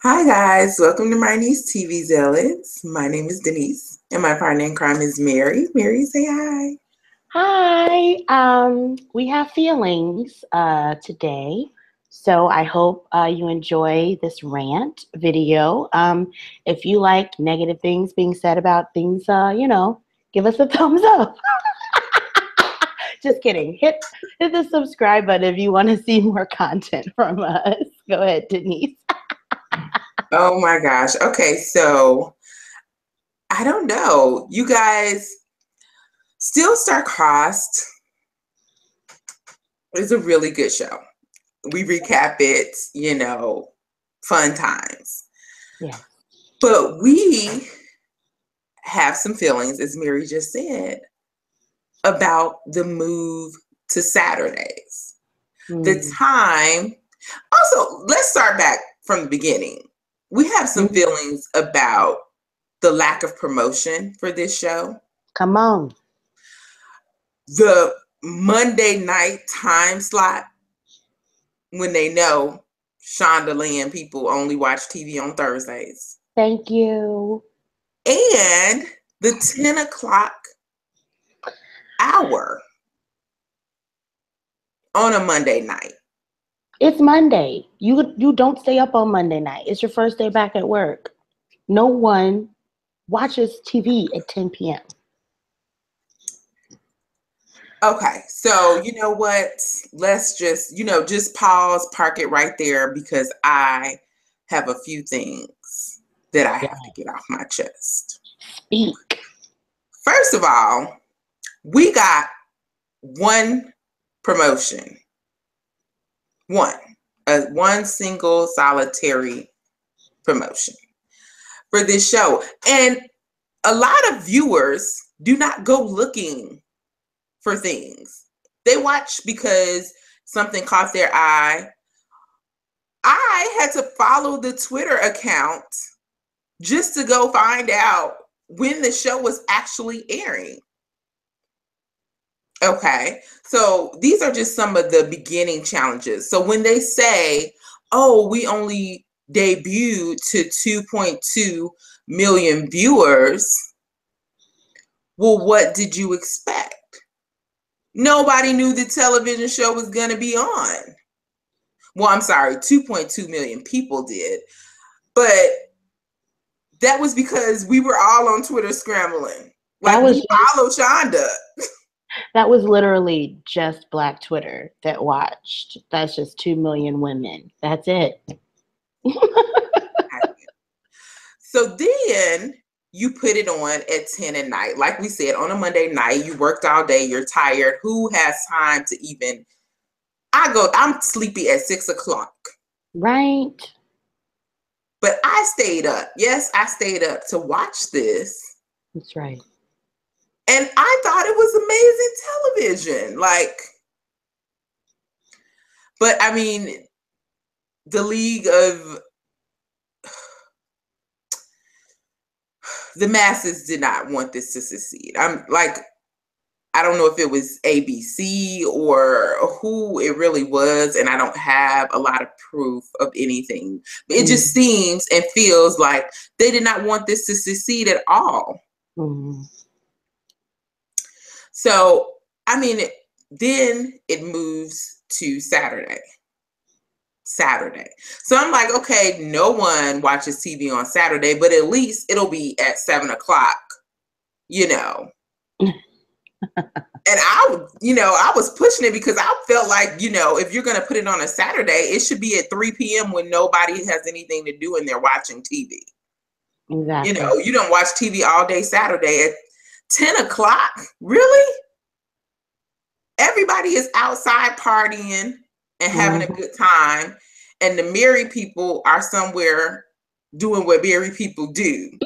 Hi guys, welcome to my niece TV Zealots. My name is Denise and my partner in crime is Mary. Mary, say hi. Hi, we have feelings today, so I hope you enjoy this rant video. If you like negative things being said about things, give us a thumbs up. Just kidding. Hit the subscribe button if you want to see more content from us. Go ahead, Denise. Oh my gosh. Okay, so I don't know. You guys, Still Star Crossed is a really good show. We recap it, fun times. Yeah. But we have some feelings, as Mary just said, about the move to Saturdays. The time. Also, let's start back from the beginning. We have some feelings about the lack of promotion for this show. Come on. The Monday night time slot when they know Shonda people only watch TV on Thursdays. Thank you. And the 10 o'clock hour on a Monday night. It's Monday. You don't stay up on Monday night. It's your first day back at work. No one watches TV at 10 p.m. Okay, so you know what? Let's just pause, park it right there because I have a few things that I have to get off my chest. Speak. First of all, we got one promotion. One single solitary promotion for this show. And a lot of viewers do not go looking for things. They watch because something caught their eye. I had to follow the Twitter account just to go find out when the show was actually airing. Okay, so these are just some of the beginning challenges. So when they say, oh, we only debuted to 2.2 million viewers, well, what did you expect? Nobody knew the television show was going to be on. Well, I'm sorry, 2.2 million people did. But that was because we were all on Twitter scrambling. Like, we follow Shonda. That was literally just Black Twitter that watched. That's just 2 million women. That's it. So then you put it on at 10 at night. Like we said, on a Monday night, you worked all day, you're tired. Who has time to even... I'm sleepy at 6 o'clock. Right. But I stayed up. Yes, I stayed up to watch this. That's right. And I thought it was amazing television. But I mean, the League of the masses did not want this to succeed. I don't know if it was ABC or who it really was, and I don't have a lot of proof of anything. But it just seems and feels like they did not want this to succeed at all. So, I mean, then it moves to Saturday. So I'm like, okay, no one watches TV on Saturday, but at least it'll be at 7 o'clock, And I was pushing it because I felt like, if you're going to put it on a Saturday, it should be at 3 p.m. when nobody has anything to do and they're watching TV. Exactly. You don't watch TV all day Saturday at 10 o'clock. Really? Everybody is outside partying and having a good time. And the married people are somewhere doing what married people do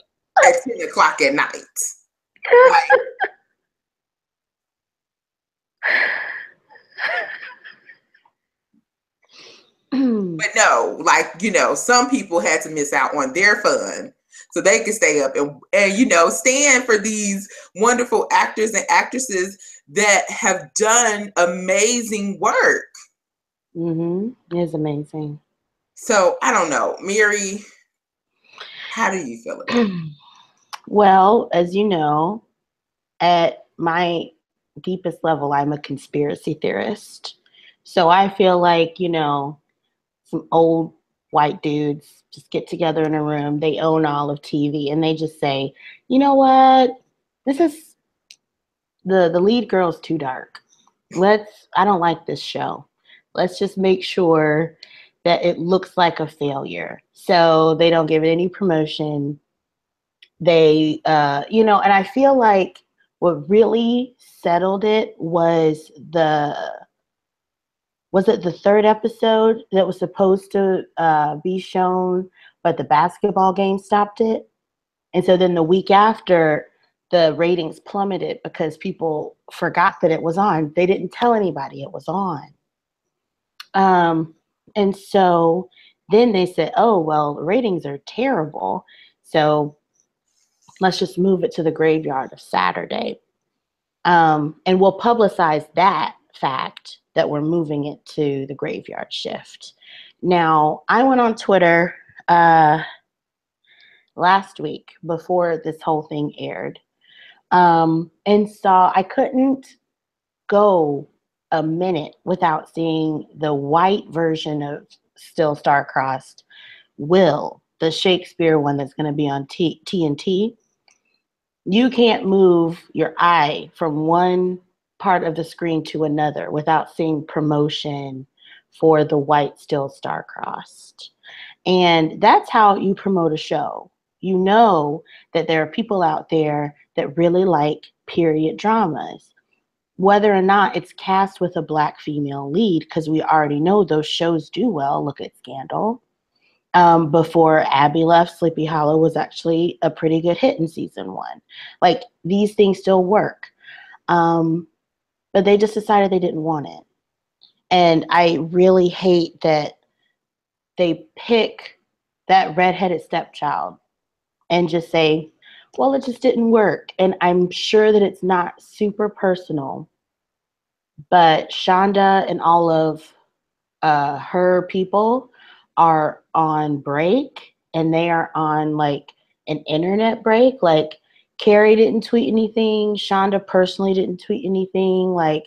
at 10 o'clock at night. But no, some people had to miss out on their fun so they could stay up and stand for these wonderful actors and actresses that have done amazing work. It's amazing. So I don't know, Mary, How do you feel about it? Well, as you know, at my deepest level, I'm a conspiracy theorist. So I feel like, some old white dudes just get together in a room, they own all of TV, and they just say, you know what? This is the lead girl's too dark. I don't like this show. Let's just make sure that it looks like a failure. So they don't give it any promotion. They, and I feel like what really settled it was it the third episode that was supposed to be shown, but the basketball game stopped it? And so then the week after, the ratings plummeted because people forgot that it was on. They didn't tell anybody it was on. And so then they said, oh, well, the ratings are terrible. So let's just move it to the graveyard of Saturday. And we'll publicize that fact that we're moving it to the graveyard shift. Now, I went on Twitter last week before this whole thing aired, and saw I couldn't go a minute without seeing the white version of Still Star-Crossed, Will, the Shakespeare one that's going to be on TNT. You can't move your eye from one part of the screen to another without seeing promotion for the white Still Star-Crossed. And that's how you promote a show. You know that there are people out there that really like period dramas, whether or not it's cast with a Black female lead, because we already know those shows do well. Look at Scandal. Before Abby left, Sleepy Hollow was actually a pretty good hit in season 1. Like, these things still work. But they just decided they didn't want it. And I really hate that they pick that redheaded stepchild and just say, well, it just didn't work. And I'm sure that it's not super personal, but Shonda and all of her people are on break, and they are on like an internet break. Like, Carrie didn't tweet anything. Shonda personally didn't tweet anything. Like,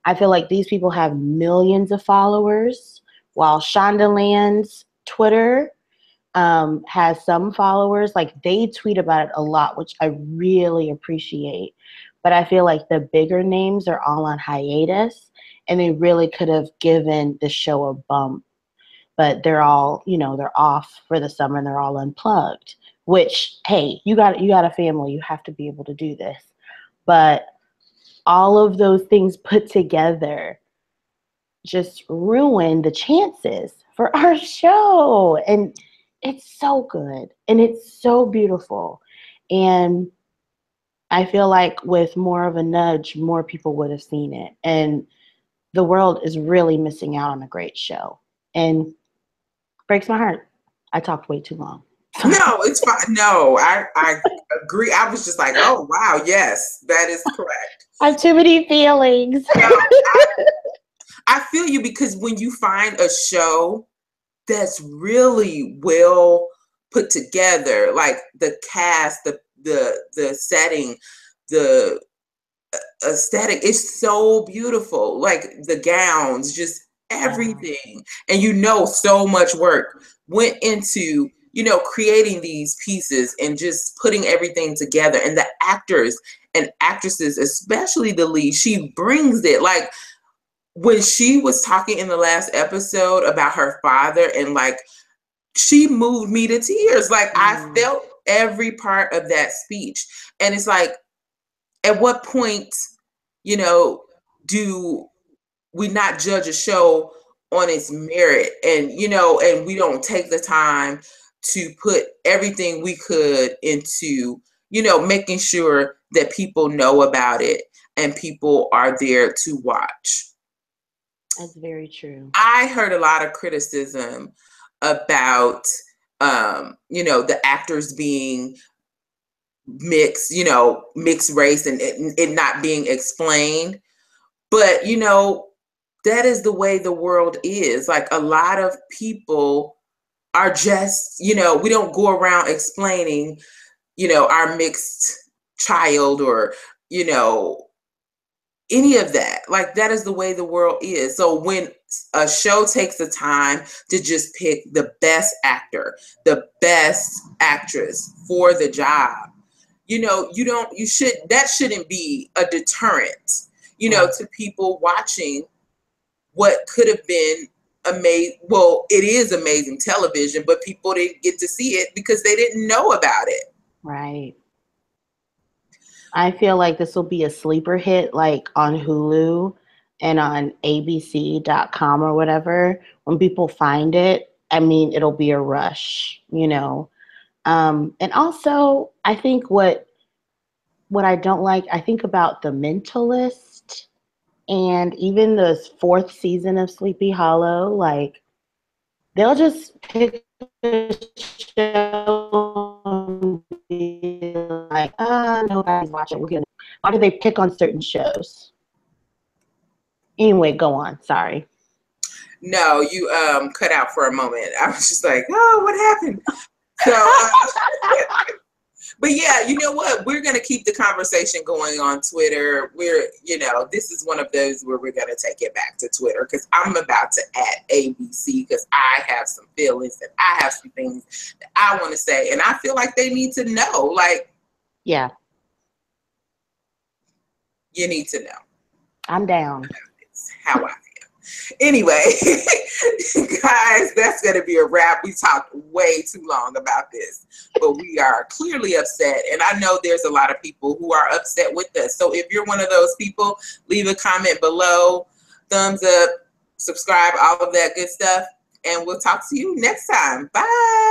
I feel like these people have millions of followers, while Shonda Land's Twitter has some followers. Like, they tweet about it a lot, which I really appreciate. But I feel like the bigger names are all on hiatus, and they really could have given the show a bump. But they're all, they're off for the summer and they're all unplugged. Which, hey, you got a family, you have to be able to do this. But all of those things put together just ruin the chances for our show. And it's so good and it's so beautiful. And I feel like with more of a nudge, more people would have seen it. And the world is really missing out on a great show. And breaks my heart. I talked way too long. No, it's fine. No, I agree. I was just like, oh, wow, yes, that is correct. I have too many feelings. No, I feel you, because when you find a show that's really well put together, like the cast, the setting, the aesthetic is so beautiful. Like the gowns, just everything. And so much work went into, creating these pieces and just putting everything together. And the actors and actresses, especially the lead, she brings it. Like, when she was talking in the last episode about her father, and like, she moved me to tears. Like, I felt every part of that speech. And it's like, at what point, do we not judge a show on its merit? And, and we don't take the time to put everything we could into, making sure that people know about it and people are there to watch. That's very true. I heard a lot of criticism about, the actors being mixed race, and it not being explained. But, that is the way the world is. Like, a lot of people are just, you know, we don't go around explaining, you know, our mixed child or, you know, any of that. Like, that is the way the world is. So when a show takes the time to just pick the best actor, the best actress for the job, you know, that shouldn't be a deterrent, you know, Right. to people watching what could have been amazing. Well, it is amazing television, but people didn't get to see it because they didn't know about it. Right. I feel like this will be a sleeper hit, like on Hulu and on ABC.com or whatever. When people find it, I mean, it'll be a rush, you know. And also, I think what I don't like, I think about The Mentalist and even the fourth season of Sleepy Hollow. Like, they'll just pick a show and be like, nobody's watching. We're gonna. Why do they pick on certain shows? Anyway, go on. Sorry. No, you cut out for a moment. I was just like, oh, what happened? So, but yeah, you know what? We're going to keep the conversation going on Twitter. You know, this is one of those where we're going to take it back to Twitter because I'm about to add ABC because I have some feelings and I have some things that I want to say. And I feel like they need to know. Like, Yeah, you need to know. I'm down. It's how I feel. Anyway, guys, that's going to be a wrap. We talked way too long about this, but we are clearly upset. And I know there's a lot of people who are upset with us. So if you're one of those people, leave a comment below, thumbs up, subscribe, all of that good stuff. And we'll talk to you next time. Bye.